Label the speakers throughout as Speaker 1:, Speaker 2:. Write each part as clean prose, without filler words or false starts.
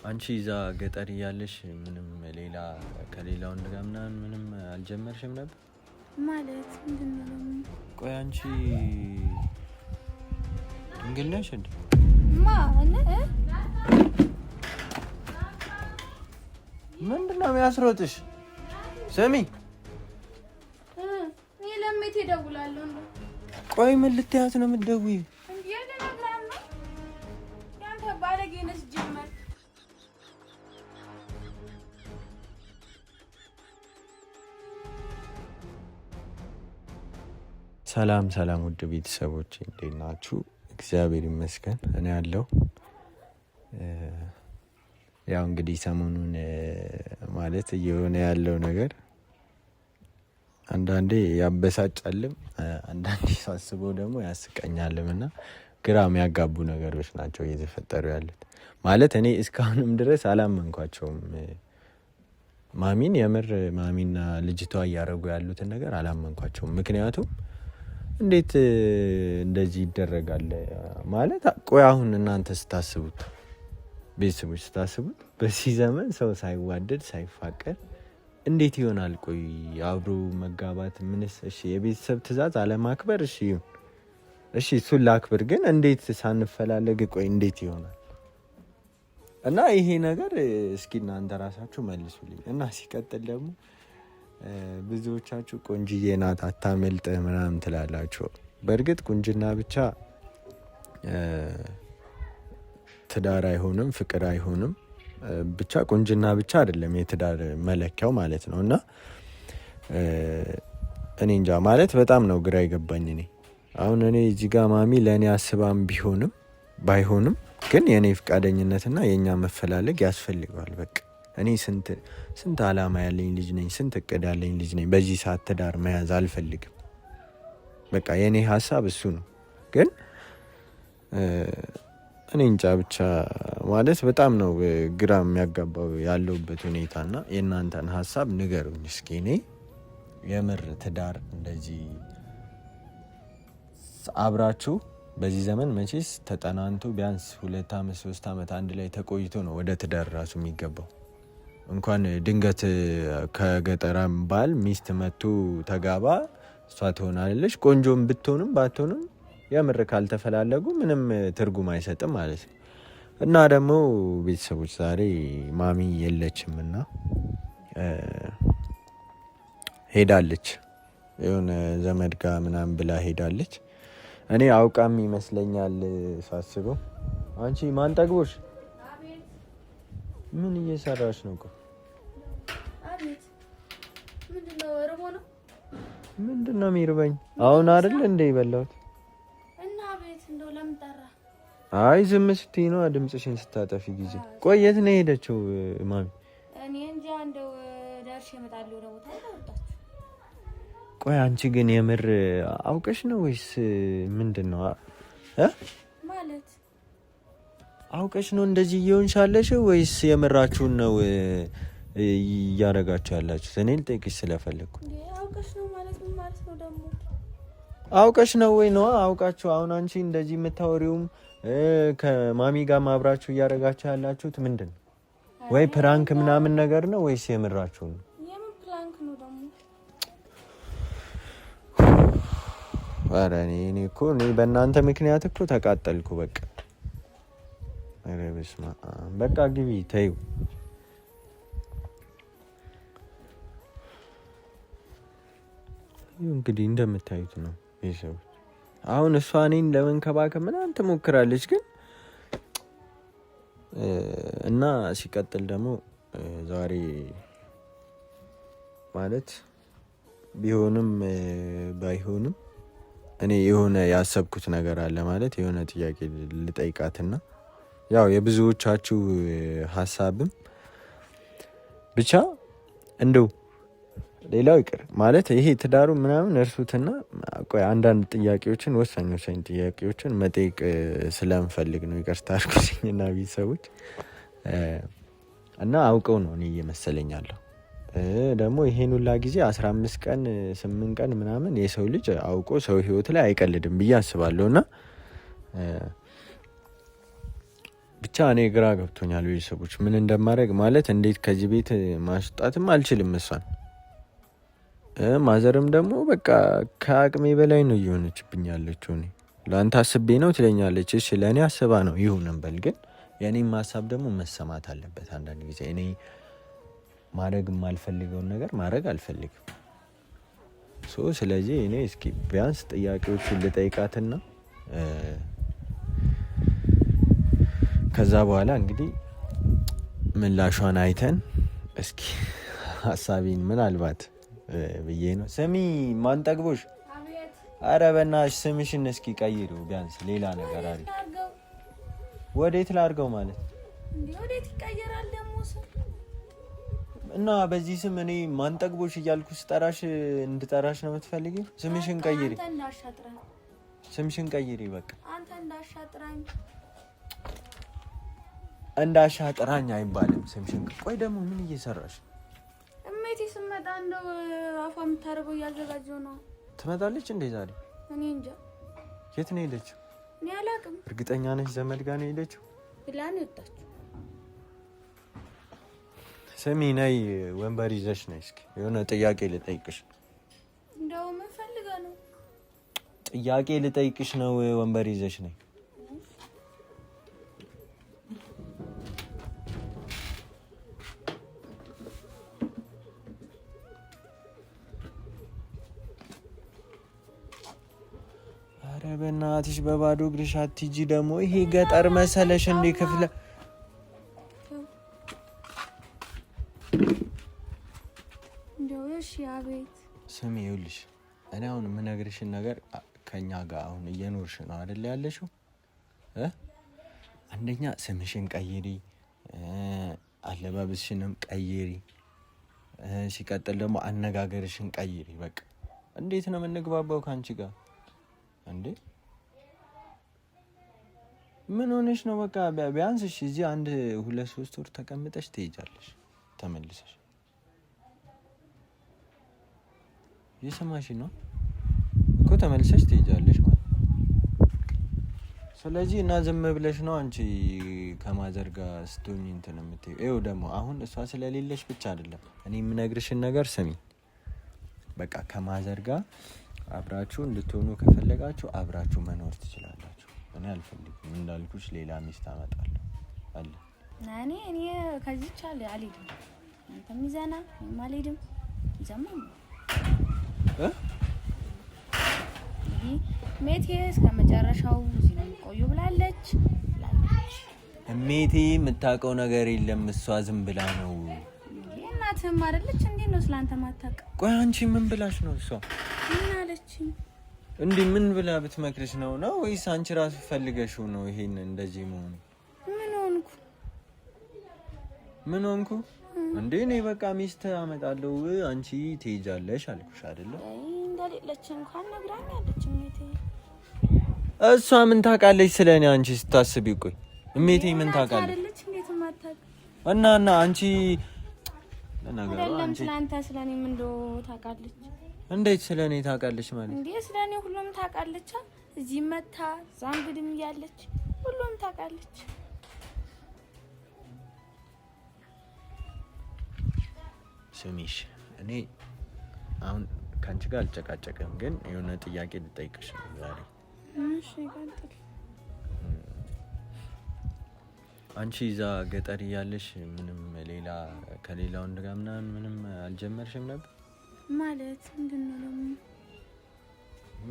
Speaker 1: አንቺ እዛ ገጠር እያለሽ ምንም ሌላ ከሌላው እንደጋምና ምንም አልጀመርሽም ነበር
Speaker 2: ማለት ምንድነው?
Speaker 1: ቆይ አንቺ ድንግል ነሽ እንዴ? ምንድነው የሚያስሮጥሽ? ስሚ
Speaker 2: ለምት ይደውላለሁ እንዴ?
Speaker 1: ቆይ ምን ልትያት ነው የምትደውይው? ሰላም ሰላም ውድ ቤተሰቦች እንዴት ናችሁ? እግዚአብሔር ይመስገን እኔ ያለው ያው እንግዲህ ሰሞኑን ማለት እየሆነ ያለው ነገር አንዳንዴ ያበሳጫልም አንዳንዴ ሳስበው ደግሞ ያስቀኛልምና ግራ የሚያጋቡ ነገሮች ናቸው እየተፈጠሩ ያሉት። ማለት እኔ እስካሁንም ድረስ አላመንኳቸውም። ማሚን የምር ማሚና ልጅቷ እያደረጉ ያሉትን ነገር አላመንኳቸውም። ምክንያቱም እንዴት እንደዚህ ይደረጋል? ማለት ቆይ አሁን እናንተ ስታስቡት ቤተሰቦች ስታስቡት በዚህ ዘመን ሰው ሳይዋደድ ሳይፋቀር እንዴት ይሆናል? ቆይ አብሮ መጋባት ምንስ? እሺ የቤተሰብ ትእዛዝ አለማክበር እሺ ይሁን፣ እሺ እሱን ላክብር፣ ግን እንዴት ሳንፈላለግ ቆይ እንዴት ይሆናል? እና ይሄ ነገር እስኪ እናንተ ራሳችሁ መልሱልኝ። እና ሲቀጥል ደግሞ ብዙዎቻችሁ ቆንጅዬ ናት አታመልጥ ምናምን ትላላችሁ። በእርግጥ ቁንጅና ብቻ ትዳር አይሆንም፣ ፍቅር አይሆንም። ብቻ ቁንጅና ብቻ አይደለም የትዳር መለኪያው ማለት ነው። እና እኔ እንጃ ማለት በጣም ነው ግራ ይገባኝ። እኔ አሁን እኔ እዚህ ጋር ማሚ ለእኔ አስባም ቢሆንም ባይሆንም ግን የእኔ ፍቃደኝነትና የእኛ መፈላለግ ያስፈልገዋል። በቃ እኔ ስንት አላማ ያለኝ ልጅ ነኝ፣ ስንት እቅድ ያለኝ ልጅ ነኝ። በዚህ ሰዓት ትዳር መያዝ አልፈልግም። በቃ የእኔ ሀሳብ እሱ ነው። ግን እኔ እንጃ ብቻ ማለት በጣም ነው ግራ የሚያጋባው ያለውበት ሁኔታና የእናንተን ሀሳብ ንገሩኝ እስኪ። እኔ የምር ትዳር እንደዚህ አብራችሁ በዚህ ዘመን መቼስ ተጠናንቶ ቢያንስ 2 አመት 3 አመት አንድ ላይ ተቆይቶ ነው ወደ ትዳር ራሱ የሚገባው። እንኳን ድንገት ከገጠራም ባል ሚስት መጥቶ ተጋባ እሷ ትሆናለች። ቆንጆም ብትሆንም ባትሆንም የምር ካልተፈላለጉ ምንም ትርጉም አይሰጥም ማለት ነው። እና ደግሞ ቤተሰቦች ዛሬ ማሚ የለችምና ሄዳለች፣ የሆነ ዘመድ ጋር ምናምን ብላ ሄዳለች። እኔ አውቃም ይመስለኛል ሳስበው። አንቺ ማን ጠግቦሽ? ምን እየሰራሽ ነው?
Speaker 2: አቤት ምንድነው? እርቦ ነው።
Speaker 1: ምንድነው የሚርበኝ? አሁን አይደል እንደ ይበላሁት።
Speaker 2: እና አቤት እንደው ለምን ጠራ?
Speaker 1: አይ ዝም ስትይ ነው ድምጽሽን ስታጠፊ ጊዜ። ቆይ የት ነው የሄደችው ማሚ?
Speaker 2: እኔ እንጃ እንደው ደርሼ እመጣለሁ ነው ታውቃላችሁ።
Speaker 1: ቆይ አንቺ ግን የምር አውቀሽ ነው ወይስ ምንድነው?
Speaker 2: ማለት
Speaker 1: አውቀሽ ነው እንደዚህ እየሆንሻለሽ ወይስ የምራችሁን ነው እያረጋችሁ ያላችሁ? እኔ ልጠይቅሽ ስለፈለኩ።
Speaker 2: አውቀሽ ነው ማለት ምን ማለት ነው ደግሞ?
Speaker 1: አውቀሽ ነው ወይ ነው? አውቃችሁ አሁን አንቺ እንደዚህ የምታወሪውም ከማሚ ጋር ማብራችሁ እያረጋችሁ ያላችሁት ምንድነው? ወይ ፕራንክ ምናምን ነገር ነው ወይስ የምራችሁ ነው?
Speaker 2: የምን ፕራንክ ነው ደግሞ?
Speaker 1: ኧረ እኔ እኮ በእናንተ ምክንያት እኮ ተቃጠልኩ። በቃ ኧረ በስመ አብ። በቃ ግቢ ተይው። እንግዲህ እንደምታዩት ነው ቤተሰቦች። አሁን እሷ እኔን ለመንከባከብ ምናምን ትሞክራለች፣ ግን እና ሲቀጥል ደግሞ ዛሬ ማለት ቢሆንም ባይሆንም እኔ የሆነ ያሰብኩት ነገር አለ። ማለት የሆነ ጥያቄ ልጠይቃትና ያው የብዙዎቻችሁ ሀሳብም ብቻ እንደው ሌላው ይቅር ማለት ይሄ ትዳሩ ምናምን እርሱትና ቆይ አንዳንድ ጥያቄዎችን ወሳኝ ጥያቄዎችን መጠየቅ ስለምፈልግ ነው። ይቅርታ አድርጉልኝና ቤተሰቦች እና አውቀው ነው እኔ እየመሰለኛለሁ። ደግሞ ይሄን ሁላ ጊዜ 15 ቀን 8 ቀን ምናምን የሰው ልጅ አውቆ ሰው ህይወት ላይ አይቀልድም ብዬ አስባለሁና ብቻ እኔ ግራ ገብቶኛል ቤተሰቦች ምን እንደማድረግ ማለት እንዴት ከዚህ ቤት ማስጣትም አልችልም እሷን ማዘርም ደግሞ በቃ ከአቅሜ በላይ ነው እየሆነችብኝ ያለችው እኔ ለአንተ አስቤ ነው ትለኛለች እሺ ለእኔ አስባ ነው ይሁን እንበል ግን የእኔም ሀሳብ ደግሞ መሰማት አለበት አንዳንድ ጊዜ እኔ ማድረግ የማልፈልገውን ነገር ማድረግ አልፈልግም ስለዚህ እኔ እስኪ ቢያንስ ጥያቄዎችን ልጠይቃትና ከዛ በኋላ እንግዲህ ምላሿን አይተን እስኪ ሀሳቤን ምናልባት ብዬ ነው ስሚ ማንጠግቦሽ አረ በእናትሽ ስምሽን እስኪ ቀይሩ ቢያንስ ሌላ ነገር አለ ወዴት ላድርገው ማለት
Speaker 2: ወዴት ይቀየራል ደግሞ ስም
Speaker 1: እና በዚህ ስም እኔ ማንጠግቦሽ እያልኩ ስጠራሽ እንድጠራሽ ነው የምትፈልጊው ስምሽን ቀይሪ ስምሽን ቀይሪ በቃ
Speaker 2: አንተ
Speaker 1: እንዳሻጥራኝ አይባልም ስምሽን ቆይ ደግሞ ምን እየሰራሽ
Speaker 2: እሜቴ ስመጣ እንደው አፏ የምታረገው እያዘጋጀው ነው
Speaker 1: ትመጣለች እንዴ ዛሬ
Speaker 2: እኔ እንጃ
Speaker 1: የት ነው ሄደችው
Speaker 2: እኔ አላውቅም
Speaker 1: እርግጠኛ ነሽ ዘመድ ጋር ነው ሄደችው
Speaker 2: ብላን ወጣች
Speaker 1: ስሚ ነይ ወንበር ይዘሽ ነይ እስኪ የሆነ ጥያቄ ልጠይቅሽ
Speaker 2: እንደው ምን ፈልጋ ነው
Speaker 1: ጥያቄ ልጠይቅሽ ነው ወንበር ይዘሽ ነይ አረ በእናትሽ በባዶ እግርሽ አትሂጂ ደግሞ ይሄ ገጠር መሰለሽ እንዴ ክፍለ
Speaker 2: እንደውሽ ያቤት
Speaker 1: ስሚ ይኸውልሽ እኔ አሁን የምነግርሽን ነገር ከኛ ጋር አሁን እየኖርሽ ነው አይደል ያለሽው አንደኛ ስምሽን ቀይሪ አለባበስሽንም ቀይሪ ሲቀጥል ደግሞ አነጋገርሽን ቀይሪ በቃ እንዴት ነው የምንግባባው ካንቺ ጋር እንዴ ምን ሆነሽ ነው በቃ ቢያንስ እዚህ 1-2-3 ወር ተቀምጠሽ ትሄጃለሽ ተመልሰሽ ይሰማሽ ነው እኮ ተመልሰሽ ትሄጃለሽ ማለት ስለዚህ እና ዝም ብለሽ ነው አንቺ ከማዘር ጋር ስትሆኚ እንትን የምትይው ይኸው ደግሞ አሁን እሷ ስለሌለሽ ብቻ አይደለም እኔ የምነግርሽን ነገር ስሚ በቃ ከማዘር ጋር አብራችሁ እንድትሆኑ ከፈለጋችሁ አብራችሁ መኖር ትችላላችሁ እኔ አልፈልግም እንዳልኩሽ ሌላ ሚስት አመጣለሁ አለ
Speaker 2: እኔ ከዚህ ቻለ አልሄድም አንተም ይዘና ማልሄድም ይዘማም ሜቴ እስከመጨረሻው እዚህ ነው ቆዩ ብላለች
Speaker 1: ሜቴ የምታውቀው ነገር የለም እሷ ዝም ብላ ነው
Speaker 2: እናትም አይደለች እንዴ ነው ስላንተ ማታውቅ
Speaker 1: ቆይ አንቺ ምን ብላሽ ነው እሷ
Speaker 2: ምን አለችኝ
Speaker 1: እንዴ ምን ብላ ብትመክርሽ ነው ወይስ አንቺ ራሱ ፈልገሽው ነው ይሄን እንደዚህ መሆኑ ምን ሆንኩ እንዴ እኔ በቃ ሚስት አመጣለሁ አንቺ ትሄጃለሽ አልኩሽ አይደለ
Speaker 2: እንደሌለች እንኳን ነግራኛለች ሜቴ
Speaker 1: እሷ ምን ታውቃለች ስለኔ አንቺ ስታስቢ ቆይ ሜቴ ምን ታውቃለች
Speaker 2: አይደለች እንዴት ማታውቅ
Speaker 1: እና አንቺ ለነገሩ አንቺ
Speaker 2: ስለአንተ ስለኔ ምን እንደው ታውቃለች
Speaker 1: እንዴት ስለኔ ታውቃለች ማለት
Speaker 2: እንዴ ስለኔ ሁሉም ታውቃለች እዚህ መታ ዛንግድም ያለች ሁሉም ታውቃለች
Speaker 1: ስሚሽ እኔ አሁን ካንቺ ጋር አልጨቃጨቅም ግን የሆነ ጥያቄ ልጠይቅሽ ነው ዛሬ
Speaker 2: እሺ ቀጥል
Speaker 1: አንቺ እዛ ገጠር ያለሽ ምንም ሌላ ከሌላ ወንድ ጋር ምንም አልጀመርሽም ነበር
Speaker 2: ማለት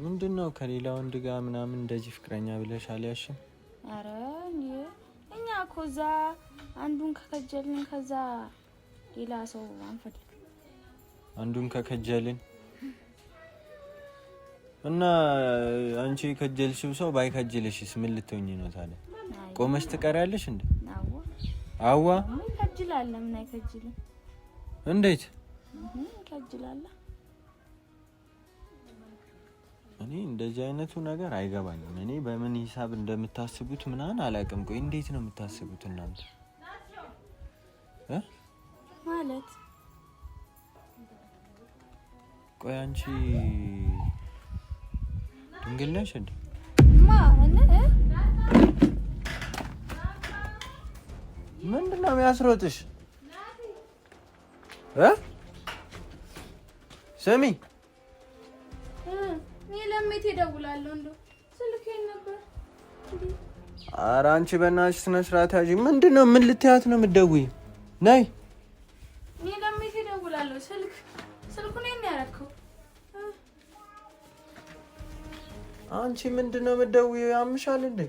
Speaker 1: ምንድነው ከሌላ ወንድ ጋር ምናምን እንደዚህ ፍቅረኛ ብለሽ አልያሽም
Speaker 2: አረ እንዴ እኛ ኮዛ አንዱን ከከጀልን ከዛ ሌላ ሰው አንፈልግ
Speaker 1: አንዱን ከከጀልን እና አንቺ ከጀልሽው ሰው ባይከጀልሽስ ምን ልትሆኚ ነው ታዲያ ቆመሽ ትቀሪያለሽ እንዴ አዋ
Speaker 2: ከጅላለ ምን አይከጅልም
Speaker 1: እንዴት
Speaker 2: ከጅላለ
Speaker 1: እኔ እንደዚህ አይነቱ ነገር አይገባኝም እኔ በምን ሂሳብ እንደምታስቡት ምናን አላውቅም ቆይ እንዴት ነው የምታስቡት እናንተ
Speaker 2: ማለት
Speaker 1: ቆይ አንቺ ድንግል ነሽ እንዴ ምንድነው የሚያስሮጥሽ? ስሚ
Speaker 2: እኔ ለሜቴ እደውላለሁ እንደው ስልኬን ነበር።
Speaker 1: ኧረ አንቺ በእናትሽ ስነ ስርዓት ያዢ። ምንድነው? ምን ልትያት ነው የምትደውይው? ነይ
Speaker 2: እኔ ለሜቴ እደውላለሁ። ስልኩን እኔ ያረከው።
Speaker 1: አንቺ ምንድነው የምትደውይው? ያምሻል እንዴ?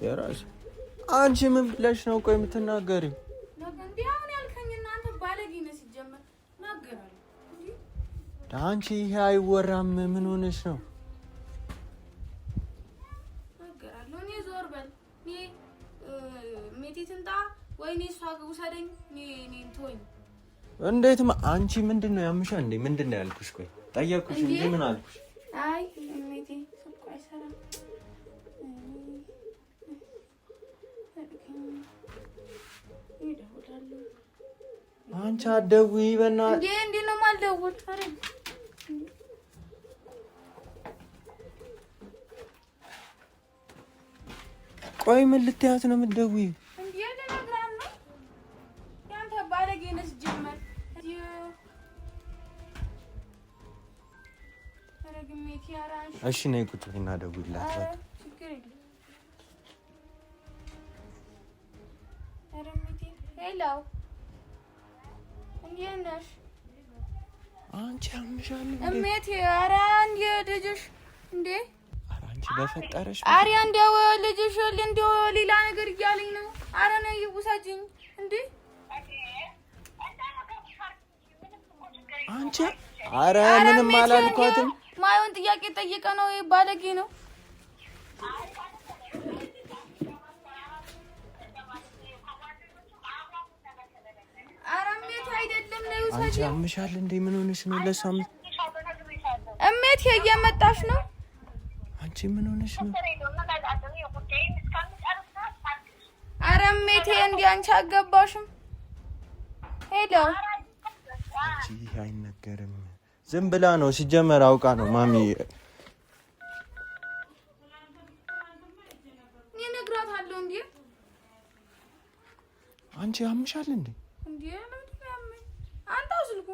Speaker 1: የራስ አንቺ ምን ብለሽ ነው ቆይ የምትናገሪው?
Speaker 2: እንዴ አሁን ያልከኝ እናንተ ባለጌ ነህ ሲጀመር ናገራለሁ።
Speaker 1: አንቺ ይሄ አይወራም። ምን ሆነሽ ነው?
Speaker 2: ናገራለሁ። እኔ ዞር በል። እኔ ሜቴ ትምጣ ወይኔ እሷ ውሰደኝ። እኔ ተወኝ።
Speaker 1: እንዴት አንቺ ምንድነው ያምሻል እንዴ? ምንድነው ያልኩሽ? ቆይ ጠየቅኩሽ እንጂ ምን አልኩሽ?
Speaker 2: አይ ሜቴ ስልኩ አይሰራም።
Speaker 1: አንቺ አትደውይ በእናትሽ።
Speaker 2: እንዴ ነው የማልደውል? ኧረ
Speaker 1: ቆይ ምን ልትያት ነው የምትደውይው?
Speaker 2: እንዴ ለነግራም ነው ያንተ ባለጌ ነሽ ጀመር። ረግሜት ያራሽ።
Speaker 1: እሺ ነይ ቁጭ ብና ደውይላት።
Speaker 2: ችግር የለም። ረግሜት ሄሎ እንዴት ነሽ?
Speaker 1: አንቺ ያምሻል እንዴ?
Speaker 2: እሜት ኧረ እንዴ ልጅሽ እንዴ?
Speaker 1: ኧረ አንቺ በፈጠረሽ
Speaker 2: ኧረ እንደው ልጅሽ እንደው ሌላ ነገር እያለኝ ነው። ኧረ ነይ ውሰጂኝ እንዴ
Speaker 1: አንቺ። ኧረ ምንም አላልኳትም።
Speaker 2: ማየውን ጥያቄ ጠይቀ ነው። ይሄ ባለጌ ነው።
Speaker 1: አንቺ ያምሻል እንዴ? ምን ሆነሽ ነው? ለሷም
Speaker 2: እሜት እየመጣሽ ነው።
Speaker 1: አንቺ ምን ሆነሽ ነው?
Speaker 2: ኧረ እሜቴ እንዴ አንቺ አገባሽም። ሄሎ
Speaker 1: አንቺ አይነገርም። ዝም ብላ ነው ሲጀመር፣ አውቃ ነው ማሚ።
Speaker 2: እኔ እነግራታለሁ እንዴ።
Speaker 1: አንቺ ያምሻል እንዴ?
Speaker 2: እንዴ አንተው ስልኩ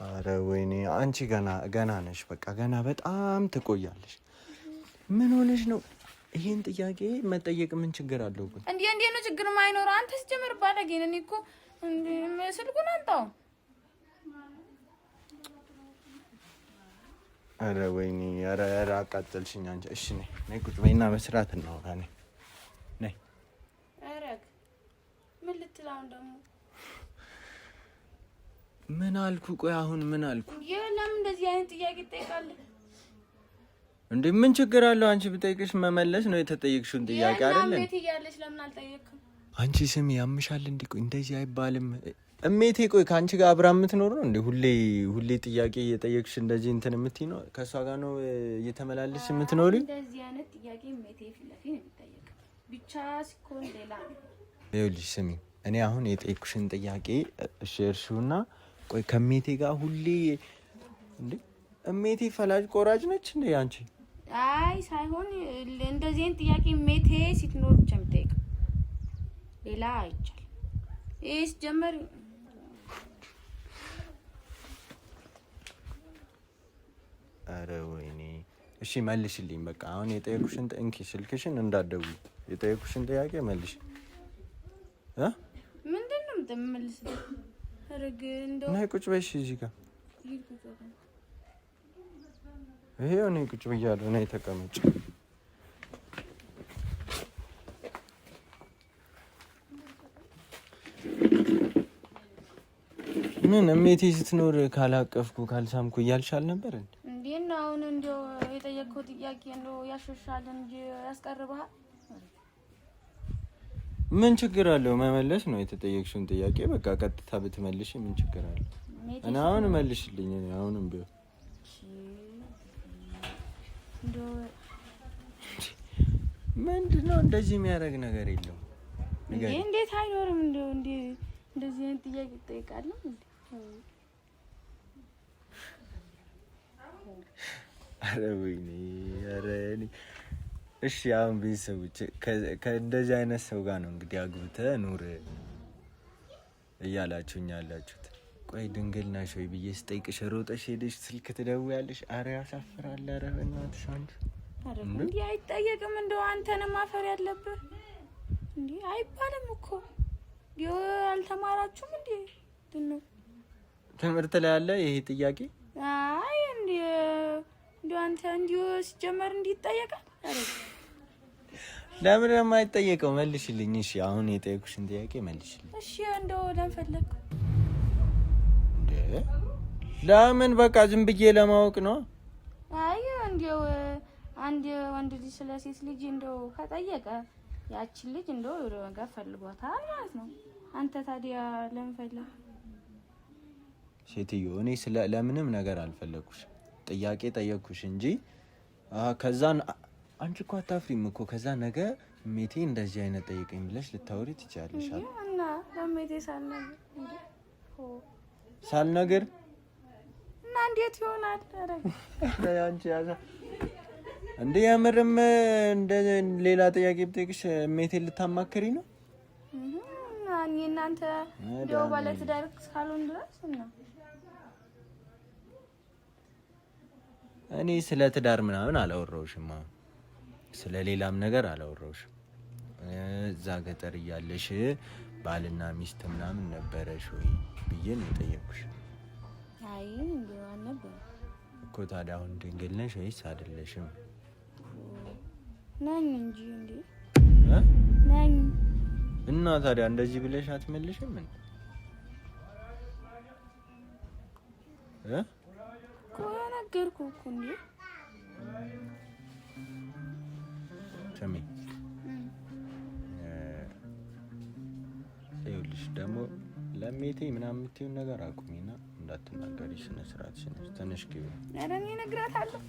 Speaker 1: ኧረ ወይኔ አንቺ ገና ነሽ። በቃ ገና በጣም ትቆያለሽ። ምን ሆነሽ ነው? ይሄን ጥያቄ መጠየቅ ምን ችግር አለው?
Speaker 2: እንዴ ነው ችግር ማይኖረው? አንተ ሲጀምር ባለጌ ነህ። እኔ እኮ ስልኩን አንተው።
Speaker 1: ኧረ ወይኔ ኧረ አቃጠልሽኝ አንቺ። እሺ ነይ ቁጭ በይና መስራት እናውራ። ነይ
Speaker 2: አረግ ምን ልትላው ደግሞ?
Speaker 1: ምን አልኩ? ቆይ አሁን ምን አልኩ?
Speaker 2: ለምን እንደዚህ አይነት ጥያቄ ትጠይቃለህ
Speaker 1: እንዴ? ምን ችግር አለው? አንቺ ብጠይቅሽ መመለስ ነው የተጠየቅሽውን ጥያቄ አይደል?
Speaker 2: እሜቴ እያለች ለምን አልጠየቅም?
Speaker 1: አንቺ ስሚ ያምሻል እንዴ? ቆይ እንደዚህ አይባልም እሜቴ። ቆይ ከአንቺ ጋር አብራ የምትኖር ነው እንዴ? ሁሌ ጥያቄ እየጠየቅሽ እንደዚህ እንትን የምትይ ነው? ከእሷ ጋር ነው እየተመላለስሽ የምትኖሪ?
Speaker 2: እንደዚህ አይነት ጥያቄ እሜቴ ፊት ለፊት ነው የሚጠየቀው። ብቻ ሲኮን ሌላ ነው።
Speaker 1: ይኸውልሽ ስሚ፣ እኔ አሁን የጠየቅሽን ጥያቄ እሺ እርሺውና፣ ቆይ ከሜቴ ጋር ሁሌ እንዴ? እሜቴ ፈላጭ ቆራጭ ነች እንዴ አንቺ?
Speaker 2: አይ ሳይሆን እንደዚህ አይነት ጥያቄ ሜቴ ሲትኖር ብቻ የምጠይቀው ሌላ አይቻልም። ይሄስ ጀመር።
Speaker 1: ኧረ ወይኔ እሺ መልሽልኝ። በቃ አሁን የጠየኩሽን እንኪ ስልክሽን እንዳትደውይ። የጠየኩሽን ጥያቄ መልሽ።
Speaker 2: ምንድነው የምትመልስልኝ? አረግ እንደው
Speaker 1: ነይ ቁጭ በይ እዚህ ጋር። ይሄው ነይ ቁጭ ብያለሁ። ነይ ተቀመጭ። ምን እሜቴ ስትኖር ካላቀፍኩ ካልሳምኩ እያልሻል ነበር እንዴ?
Speaker 2: እንዴና አሁን እንደው የጠየቅኩት ጥያቄ እንደው ያሸሻል እንጂ ያስቀርብሃል?
Speaker 1: ምን ችግር አለው? መመለስ ነው የተጠየቅሽውን ጥያቄ። በቃ ቀጥታ ብትመልሽ ምን ችግር አለው? እና አሁን መልሽልኝ። አሁንም ቢሆን ምንድነው እንደዚህ የሚያደርግ ነገር የለም።
Speaker 2: እንዴት አይኖርም? እንደዚህ አይነት ጥያቄ ትጠይቃለህ እንዴ?
Speaker 1: ኧረ ወይኔ ኧረ እኔ እሺ አሁን ቤተሰቦች ከእንደዚህ አይነት ሰው ጋር ነው እንግዲህ አግብተህ ኑር እያላችሁኝ ያላችሁት። ቆይ ድንግል ነሽ ወይ ብዬ ስጠይቅሽ ሮጠሽ ሄደሽ ስልክ ትደውያለሽ? ኧረ ያሳፍራል። ኧረ በእናትሽ አንቺ
Speaker 2: እንዴ አይጠየቅም። እንደው አንተንም ማፈር ያለብህ እንዴ አይባልም እኮ አልተማራችሁም እንዴ?
Speaker 1: ትምህርት ላይ ያለ ይሄ ጥያቄ
Speaker 2: አይ እንዴ አንተ እንዲሁ ሲጀመር እንዲጠየቃል።
Speaker 1: ለምን የማይጠየቀው? መልሽልኝ። እሺ አሁን የጠየኩሽን ጥያቄ መልሽልኝ።
Speaker 2: እሺ እንደው ለምፈለግ
Speaker 1: እንዴ ለምን? በቃ ዝም ብዬ ለማወቅ ነው።
Speaker 2: አይ እንደው አንድ ወንድ ልጅ ስለ ሴት ልጅ እንደው ከጠየቀ ያቺን ልጅ እንደው ነገር ፈልጓታል ማለት ነው። አንተ ታዲያ ለምን ፈለግ?
Speaker 1: ሴትዮ እኔ ለምንም ነገር አልፈለኩሽ። ጥያቄ ጠየቅኩሽ እንጂ ከዛ አንቺ እኮ አታፍሪም እኮ። ከዛ ነገ ሜቴ እንደዚህ አይነት ጠይቀኝ ብለሽ ልታወሪ ትችያለሽ
Speaker 2: እና ለሜቴ
Speaker 1: ሳልነግር
Speaker 2: እና እንዴት ይሆናል?
Speaker 1: አረ አንቺ ያዛ እንዴ የምርም እንደ ሌላ ጥያቄ ብጠይቅሽ ሜቴ ልታማክሪ ነው?
Speaker 2: እናንተ እንደው ባለ ትዳር እስካልሆን ድረስ ነው።
Speaker 1: እኔ ስለ ትዳር ምናምን አላወራሁሽም። ስለ ሌላም ነገር አላወራሁሽም። እዛ ገጠር እያለሽ ባልና ሚስት ምናምን ነበረሽ ወይ ብዬ ነው የጠየኩሽ።
Speaker 2: አይ እንደው አልነበረ
Speaker 1: እኮ። ታዲያ አሁን ድንግል ነሽ ወይስ አይደለሽም?
Speaker 2: ነኝ እንጂ እንዴ ነኝ።
Speaker 1: እና ታዲያ እንደዚህ ብለሽ አትመልሽም እንዴ?
Speaker 2: እኮ ነገርኩህ እኮ እንዴ።
Speaker 1: ስሚ ይኸውልሽ ደግሞ ለሜቴ ምናምን የምትይውን ነገር አቁሚና እንዳትናገሪ። ስነ ስርዓትሽን ትንሽ ግቢ።
Speaker 2: ኧረ እኔ እነግራታለሁ።